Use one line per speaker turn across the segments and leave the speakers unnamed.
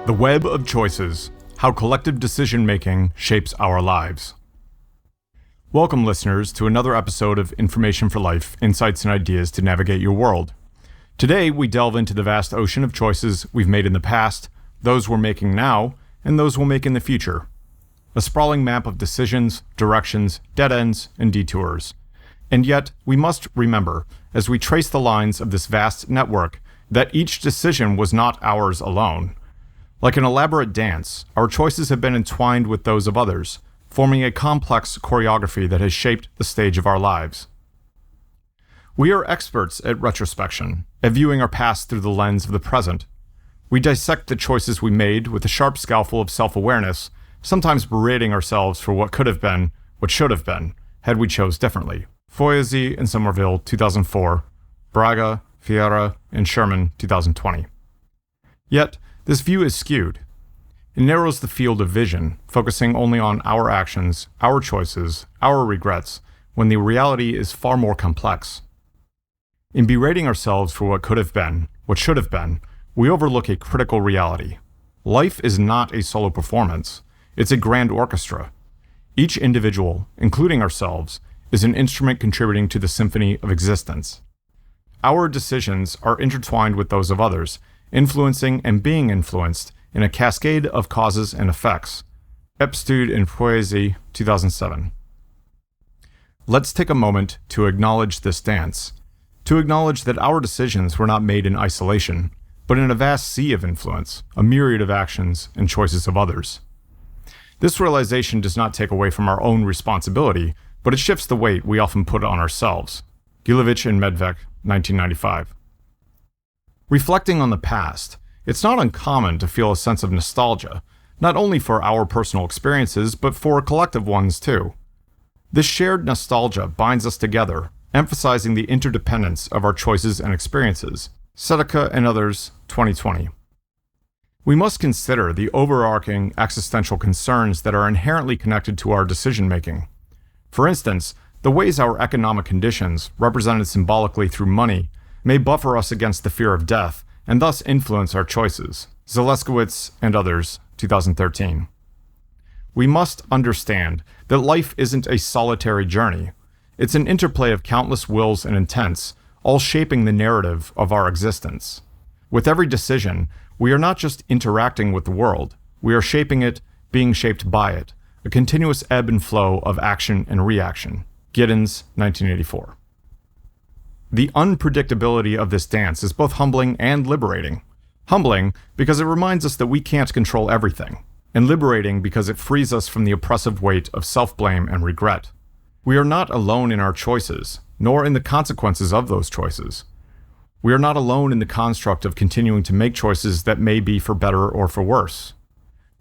The Web of Choices: How Collective Decision-Making Shapes Our Lives. Welcome, listeners, to another episode of Information for Life, Insights and Ideas to Navigate Your World. Today, we delve into the vast ocean of choices we've made in the past, those we're making now, and those we'll make in the future. A sprawling map of decisions, directions, dead ends, and detours. And yet, we must remember, as we trace the lines of this vast network, that each decision was not ours alone. Like an elaborate dance, our choices have been entwined with those of others, forming a complex choreography that has shaped the stage of our lives. We are experts at retrospection, at viewing our past through the lens of the present. We dissect the choices we made with a sharp scalpel of self-awareness, sometimes berating ourselves for what could have been, what should have been, had we chose differently. Foyesi and Somerville, 2004, Braga, Vieira, and Sherman, 2020. Yet, this view is skewed. It narrows the field of vision, focusing only on our actions, our choices, our regrets, when the reality is far more complex. In berating ourselves for what could have been, what should have been, we overlook a critical reality. Life is not a solo performance. It's a grand orchestra. Each individual, including ourselves, is an instrument contributing to the symphony of existence. Our decisions are intertwined with those of others, influencing and being influenced in a cascade of causes and effects. Epstude in Foyesi, 2007. Let's take a moment to acknowledge this dance, to acknowledge that our decisions were not made in isolation, but in a vast sea of influence, a myriad of actions and choices of others. This realization does not take away from our own responsibility, but it shifts the weight we often put on ourselves. Gilevich and Medvec, 1995. Reflecting on the past, it's not uncommon to feel a sense of nostalgia, not only for our personal experiences, but for collective ones too. This shared nostalgia binds us together, emphasizing the interdependence of our choices and experiences. Seneca and others, 2020. We must consider the overarching existential concerns that are inherently connected to our decision-making. For instance, the ways our economic conditions, represented symbolically through money, may buffer us against the fear of death, and thus influence our choices. Zaleskowicz and others, 2013. We must understand that life isn't a solitary journey. It's an interplay of countless wills and intents, all shaping the narrative of our existence. With every decision, we are not just interacting with the world, we are shaping it, being shaped by it, a continuous ebb and flow of action and reaction. Giddens, 1984. The unpredictability of this dance is both humbling and liberating. Humbling because it reminds us that we can't control everything, and liberating because it frees us from the oppressive weight of self-blame and regret. We are not alone in our choices, nor in the consequences of those choices. We are not alone in the construct of continuing to make choices that may be for better or for worse.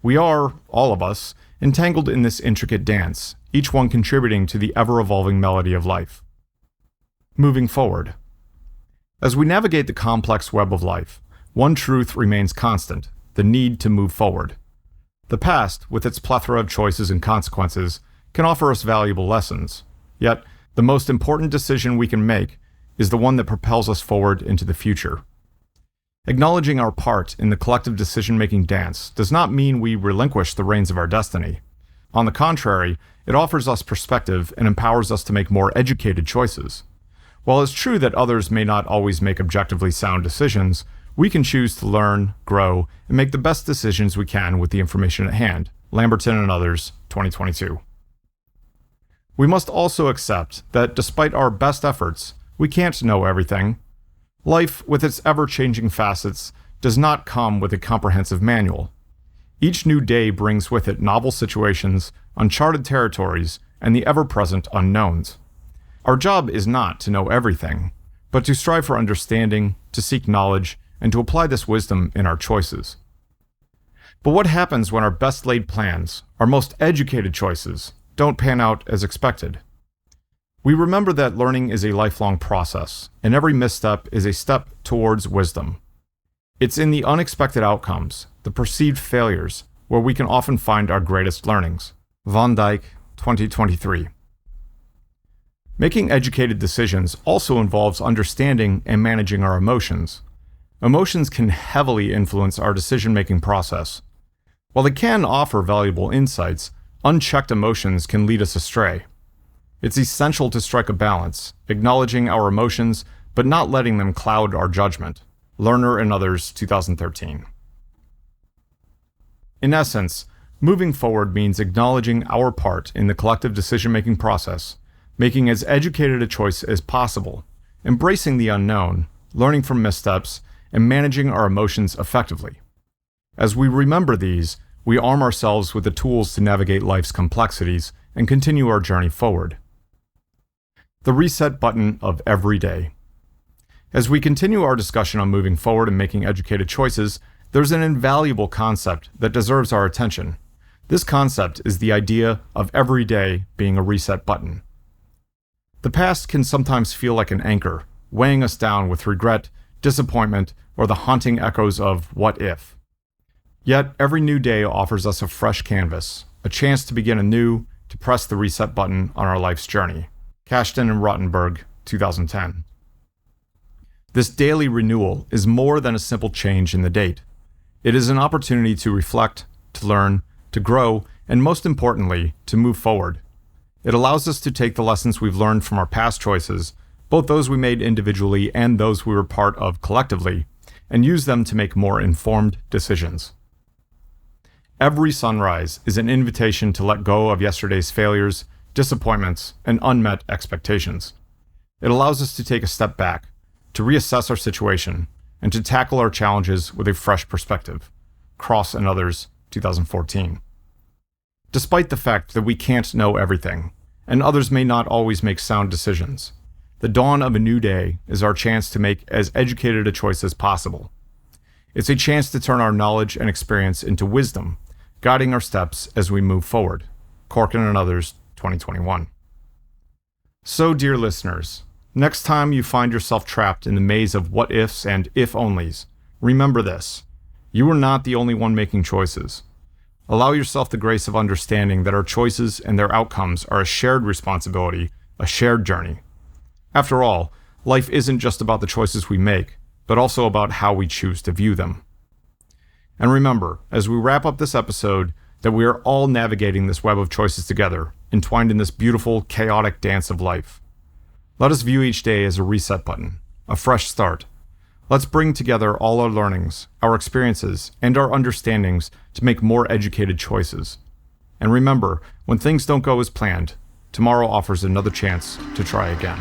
We are, all of us, entangled in this intricate dance, each one contributing to the ever-evolving melody of life. Moving forward. As we navigate the complex web of life, one truth remains constant: the need to move forward. The past, with its plethora of choices and consequences, can offer us valuable lessons. Yet, the most important decision we can make is the one that propels us forward into the future. Acknowledging our part in the collective decision-making dance does not mean we relinquish the reins of our destiny. On the contrary, it offers us perspective and empowers us to make more educated choices. While it's true that others may not always make objectively sound decisions, we can choose to learn, grow, and make the best decisions we can with the information at hand. Lamberton and others, 2022. We must also accept that despite our best efforts, we can't know everything. Life, with its ever-changing facets, does not come with a comprehensive manual. Each new day brings with it novel situations, uncharted territories, and the ever-present unknowns. Our job is not to know everything, but to strive for understanding, to seek knowledge, and to apply this wisdom in our choices. But what happens when our best-laid plans, our most educated choices, don't pan out as expected? We remember that learning is a lifelong process, and every misstep is a step towards wisdom. It's in the unexpected outcomes, the perceived failures, where we can often find our greatest learnings. Van Dyck, 2023. Making educated decisions also involves understanding and managing our emotions. Emotions can heavily influence our decision-making process. While they can offer valuable insights, unchecked emotions can lead us astray. It's essential to strike a balance, acknowledging our emotions but not letting them cloud our judgment. Lerner and others, 2013. In essence, moving forward means acknowledging our part in the collective decision-making process, making as educated a choice as possible, embracing the unknown, learning from missteps, and managing our emotions effectively. As we remember these, we arm ourselves with the tools to navigate life's complexities and continue our journey forward. The reset button of every day. As we continue our discussion on moving forward and making educated choices, there's an invaluable concept that deserves our attention. This concept is the idea of every day being a reset button. The past can sometimes feel like an anchor, weighing us down with regret, disappointment, or the haunting echoes of what if. Yet, every new day offers us a fresh canvas, a chance to begin anew, to press the reset button on our life's journey. Cashton and Rottenberg, 2010. This daily renewal is more than a simple change in the date. It is an opportunity to reflect, to learn, to grow, and most importantly, to move forward. It allows us to take the lessons we've learned from our past choices, both those we made individually and those we were part of collectively, and use them to make more informed decisions. Every sunrise is an invitation to let go of yesterday's failures, disappointments, and unmet expectations. It allows us to take a step back, to reassess our situation, and to tackle our challenges with a fresh perspective. Cross and others, 2014. Despite the fact that we can't know everything, and others may not always make sound decisions, the dawn of a new day is our chance to make as educated a choice as possible. It's a chance to turn our knowledge and experience into wisdom, guiding our steps as we move forward. Corkin and others, 2021. So, dear listeners, next time you find yourself trapped in the maze of what-ifs and if-onlys, remember this: you are not the only one making choices. Allow yourself the grace of understanding that our choices and their outcomes are a shared responsibility, a shared journey. After all, life isn't just about the choices we make, but also about how we choose to view them. And remember, as we wrap up this episode, that we are all navigating this web of choices together, entwined in this beautiful, chaotic dance of life. Let us view each day as a reset button, a fresh start. Let's bring together all our learnings, our experiences, and our understandings to make more educated choices. And remember, when things don't go as planned, tomorrow offers another chance to try again.